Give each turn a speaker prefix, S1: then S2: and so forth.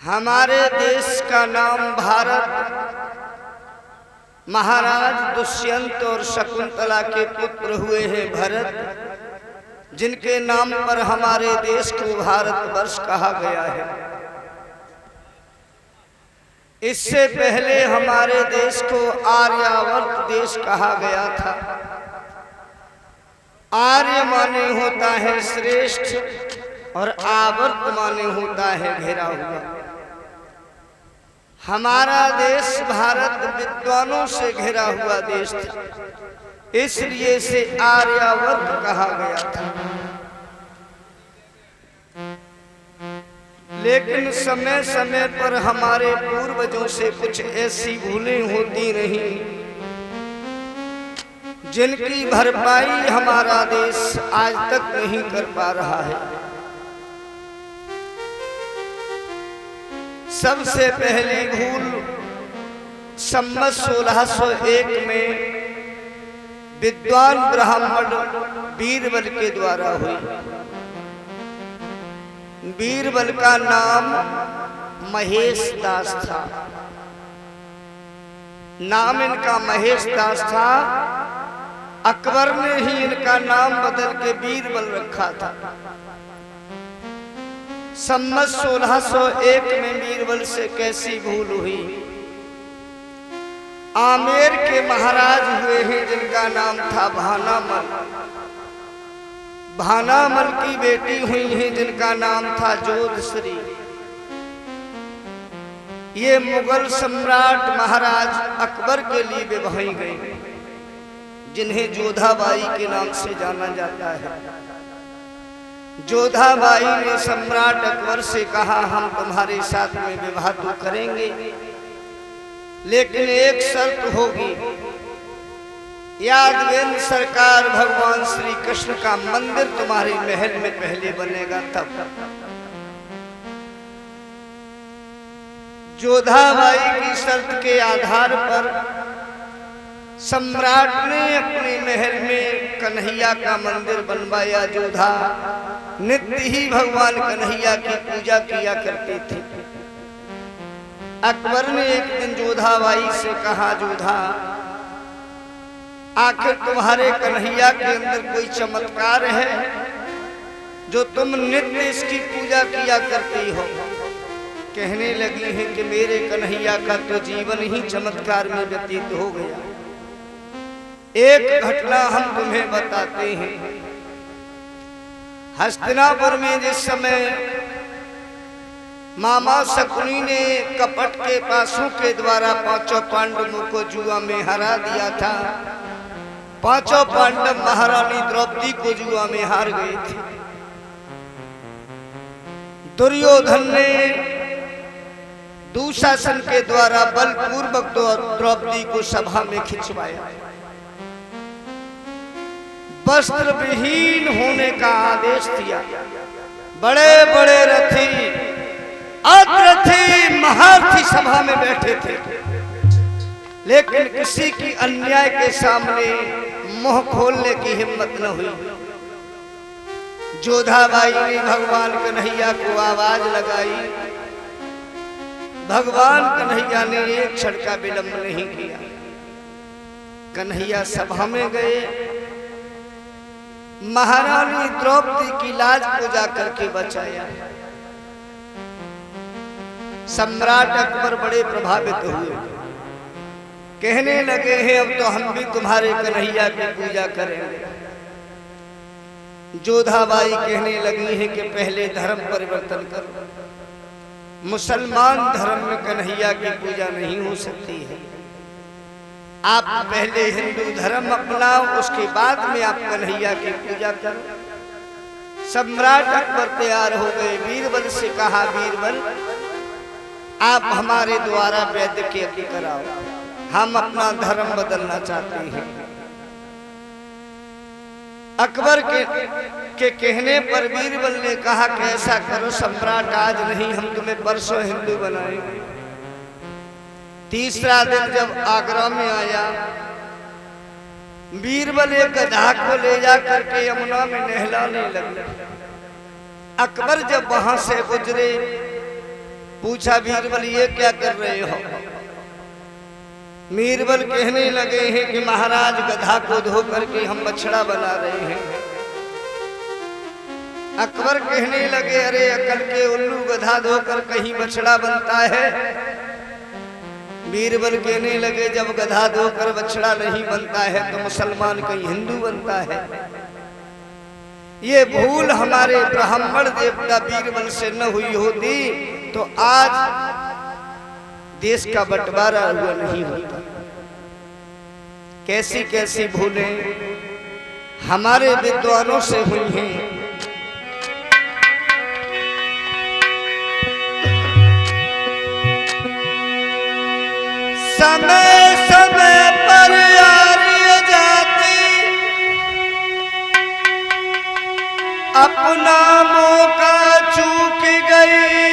S1: हमारे देश का नाम भारत महाराज दुष्यंत और शकुंतला के पुत्र हुए हैं भरत, जिनके नाम पर हमारे देश को भारतवर्ष कहा गया है। इससे पहले हमारे देश को आर्यावर्त देश कहा गया था। आर्य माने होता है श्रेष्ठ और आवर्त माने होता है घिरा हुआ। हमारा देश भारत विद्वानों से घिरा हुआ देश था, इसलिए इसे आर्यावर्त कहा गया था। लेकिन समय समय पर हमारे पूर्वजों से कुछ ऐसी भूलें होती रहीं जिनकी भरपाई हमारा देश आज तक नहीं कर पा रहा है। सबसे पहली भूल संवत 1601 में विद्वान ब्राह्मण बीरबल के द्वारा हुई। बीरबल का नाम महेश दास था। नाम इनका महेश दास था। अकबर ने ही इनका नाम बदल के बीरबल रखा था। संवत 1601 में बीरबल से कैसी भूल हुई। आमेर के महाराज हुए हैं जिनका नाम था भानामल। भानामल की बेटी हुई है जिनका नाम था जोधश्री। ये मुगल सम्राट महाराज अकबर के लिए विवाही गई, जिन्हें जोधाबाई के नाम से जाना जाता है। जोधाबाई ने सम्राट अकबर से कहा, हम तुम्हारे साथ में विवाह तो करेंगे, लेकिन एक शर्त होगी। यादवेंद्र सरकार भगवान श्री कृष्ण का मंदिर तुम्हारे महल में पहले बनेगा तब। जोधाबाई की शर्त के आधार पर सम्राट ने अपने महल में कन्हैया का मंदिर बनवाया। जोधा नित्य ही भगवान कन्हैया की पूजा किया करती थी। अकबर ने एक दिन जोधाबाई से कहा, जोधा आखिर तुम्हारे कन्हैया के अंदर कोई चमत्कार है जो तुम नित्य इसकी पूजा किया करती हो। कहने लगी है कि मेरे कन्हैया का तो जीवन ही चमत्कार में व्यतीत हो गया। एक घटना हम तुम्हें बताते हैं। हस्तिनापुर में जिस समय मामा शकुनी ने कपट के पासों के द्वारा पांचों पांडवों को जुआ में हरा दिया था, पांचों पांडव महारानी द्रौपदी को जुआ में हार गए थे। दुर्योधन ने दुशासन के द्वारा बलपूर्वक द्रौपदी को सभा में खिंचवाया। वस्त्र विहीन होने का आदेश दिया। बड़े बड़े रथी अरथी महारथी सभा में बैठे थे, लेकिन किसी की अन्याय के सामने मुंह खोलने की हिम्मत न हुई। जोधाबाई ने भगवान कन्हैया को आवाज लगाई। भगवान कन्हैया ने एक क्षण का विलंब नहीं किया। कन्हैया सभा में गए। महारानी द्रौपदी की लाज को जाकर के बचाया। सम्राट अकबर बड़े प्रभावित हुए। कहने लगे हैं, अब तो हम भी तुम्हारे कन्हैया की पूजा करेंगे। जोधाबाई कहने लगी है कि पहले धर्म परिवर्तन करो। मुसलमान धर्म में कन्हैया की पूजा नहीं हो सकती है। आप पहले हिंदू धर्म अपनाओ, उसके बाद में आप कन्हैया की पूजा करो। सम्राट अकबर तैयार हो गए। बीरबल से कहा, बीरबल आप हमारे द्वारा वैद्य के यज्ञ कराओ, हम अपना धर्म बदलना चाहते हैं। अकबर के कहने पर बीरबल ने कहा कि ऐसा करो सम्राट, आज नहीं हम तुम्हें परसों हिंदू बनाएंगे। तीसरा दिन जब आगरा में आया, बीरबल एक गधा को ले जा करके यमुना में नहलाने लगे। अकबर जब वहां से गुजरे, पूछा बीरबल ये क्या कर रहे हो? बीरबल कहने लगे हैं कि महाराज गधा को धो करके हम बछड़ा बना रहे हैं। अकबर कहने लगे अरे अकल के उल्लू, गधा धोकर कहीं बछड़ा बनता है? बीरबल कहने लगे जब गधा धोकर बछड़ा नहीं बनता है तो मुसलमान कहीं हिंदू बनता है। ये भूल हमारे ब्राह्मण देवता बीरबल से न हुई होती तो आज देश का बंटवारा हुआ नहीं होता। कैसी कैसी भूलें हमारे विद्वानों से हुई हैं। समय समय पर आर्य जाति अपना मौका चूक गई।